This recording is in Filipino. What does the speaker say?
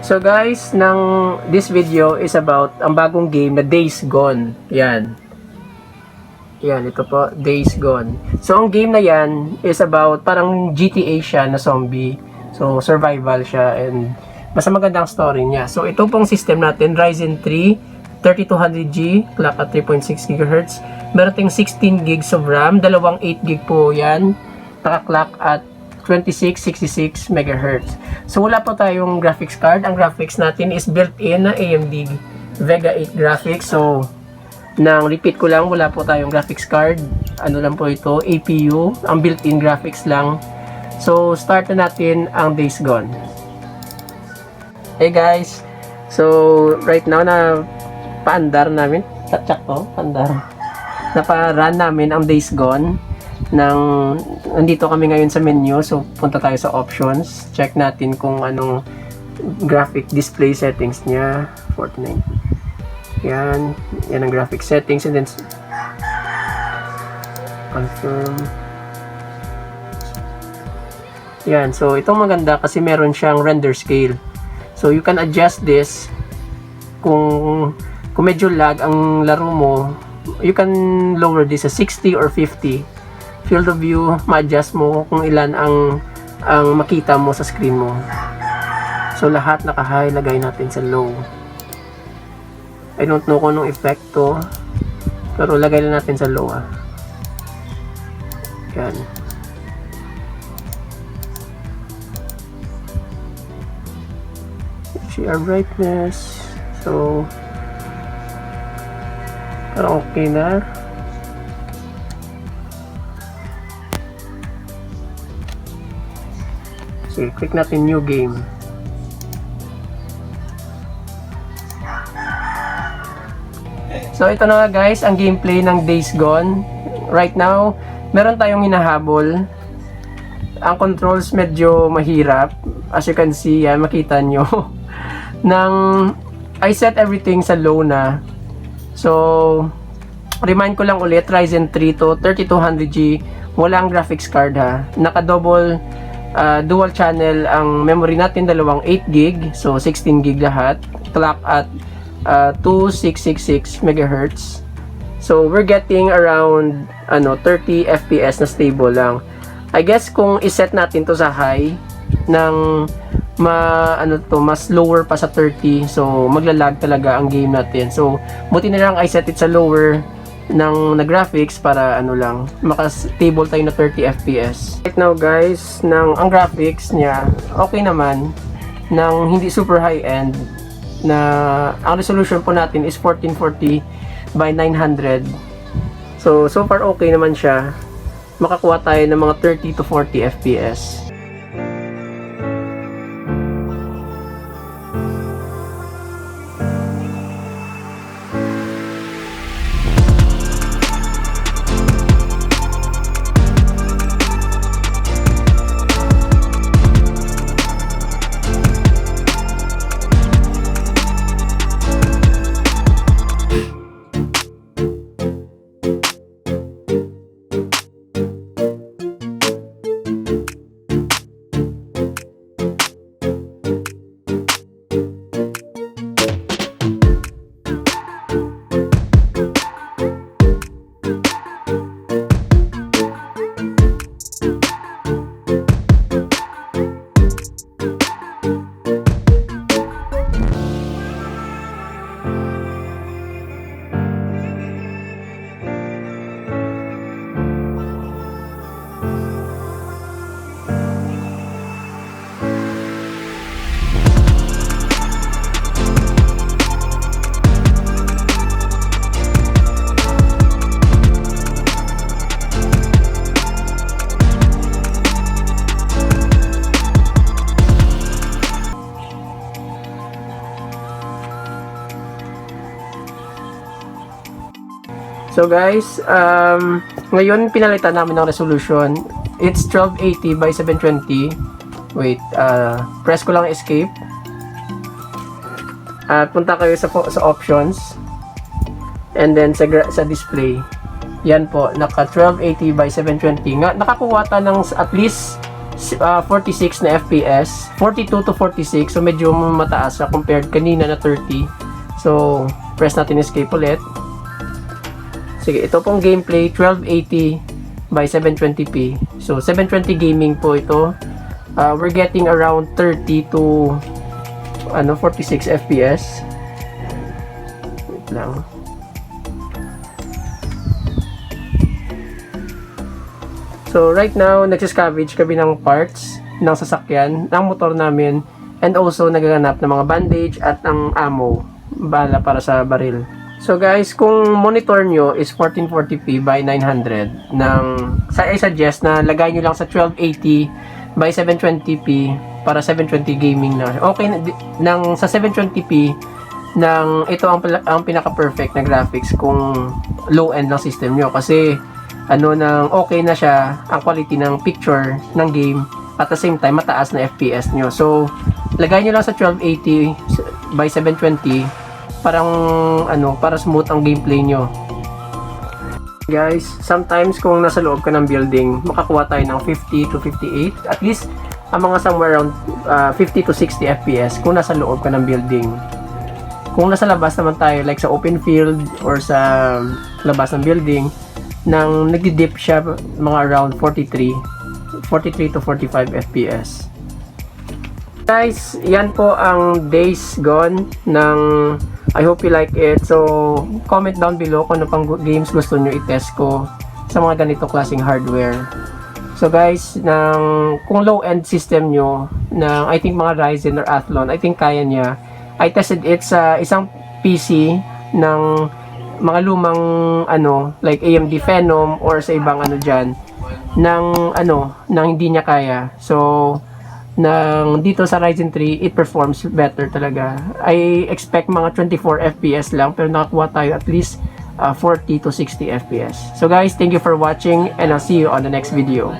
So guys, this video is about ang bagong game na Days Gone. Yan. Yan, ito po, Days Gone. So ang game na yan is about parang GTA siya na zombie. So survival siya and basta magandang story niya. So ito pong system natin, Ryzen 3 3200G, clock at 3.6 GHz. Meron tayong 16 gigs of RAM, dalawang 8 gig po yan. Naka-clock at 2666 MHz. So wala po tayong graphics card. Ang graphics natin is built-in na AMD Vega 8 graphics. So nang repeat ko lang, wala po tayong graphics card. Ano lang po ito, APU. Ang built-in graphics lang. So start na natin ang Days Gone. Hey guys, so right now na paandar namin, tatsak to, paandar. Napa-run namin ang Days Gone. Nandito kami ngayon sa menu, so punta tayo sa options, check natin kung anong graphic display settings niya. 49 yan ang graphic settings, and then confirm. Yan, so itong maganda kasi meron siyang render scale, so you can adjust this. Kung medyo lag ang laro mo, you can lower this sa 60 or 50. Field of view, ma-adjust mo kung ilan ang makita mo sa screen mo. So lahat naka-high, lagay natin sa low. I don't know kung anong effect to, pero lagay lang natin sa low. Yan. HDR brightness. So parang okay na. Okay, click natin new game. So ito na nga guys, ang gameplay ng Days Gone. Right now, meron tayong hinahabol. Ang controls medyo mahirap. As you can see, yan, makita nyo. I set everything sa low na. So, remind ko lang ulit, Ryzen 3 to 3200G. Walang graphics card ha. Naka-double dual channel ang memory natin, dalawang 8 gig, so 16 gig lahat, clock at 2666 MHz. So we're getting around 30 FPS na stable lang. I guess kung iset natin to sa high ng mas lower pa sa 30, so maglalag talaga ang game natin. So buti na lang I set it sa lower na graphics para maka-stable tayo na 30 FPS. Right now guys, ang graphics niya okay naman, hindi super high-end, ang resolution po natin is 1440 by 900. So far okay naman siya. Makakuha tayo ng mga 30 to 40 FPS. So guys, ngayon pinalitan namin ng resolution. It's 1280 by 720. Wait, press ko lang escape. At punta kayo sa options. And then sa display. Yan po, naka 1280 by 720. Nakakuha ta ng at least 46 na FPS, 42 to 46, so medyo mataas siya compared kanina na 30. So press natin escape ulit. Sige, ito pong gameplay 1280 by 720p. So 720 gaming po ito. We're getting around 30 to 46 FPS. Wait lang. So right now, nagsiscavenge kami ng parts ng sasakyan, ng motor namin, and also nagaganap ng mga bandage at ng ammo, bala para sa baril. So guys, kung monitor nyo is 1440p by 900, I suggest na lagay nyo lang sa 1280 by 720p para 720 gaming na. Okay, sa 720p, ito ang pinaka-perfect na graphics kung low-end ng system nyo. Kasi, okay na siya, ang quality ng picture ng game, at the same time, mataas na FPS nyo. So, lagay nyo lang sa 1280 by 720, para smooth ang gameplay nyo. Guys, sometimes kung nasa loob ka ng building, makakuha tayo ng 50 to 58, at least ang mga somewhere around 50 to 60 FPS kung nasa loob ka ng building. Kung nasa labas naman tayo, like sa open field or sa labas ng building, nagdi-dip siya mga around 43 to 45 FPS. Guys, yan po ang days gone ng I hope you like it. So, comment down below kung ano pang games gusto nyo i-test ko sa mga ganito klaseng hardware. So guys, kung low-end system nyo, I think mga Ryzen or Athlon, I think kaya niya. I tested it sa isang PC ng mga lumang like AMD Phenom or sa ibang dyan, nang hindi niya kaya. So, dito sa Ryzen 3, it performs better talaga. I expect mga 24 FPS lang, pero nakakuha tayo at least 40 to 60 FPS. So guys, thank you for watching, and I'll see you on the next video.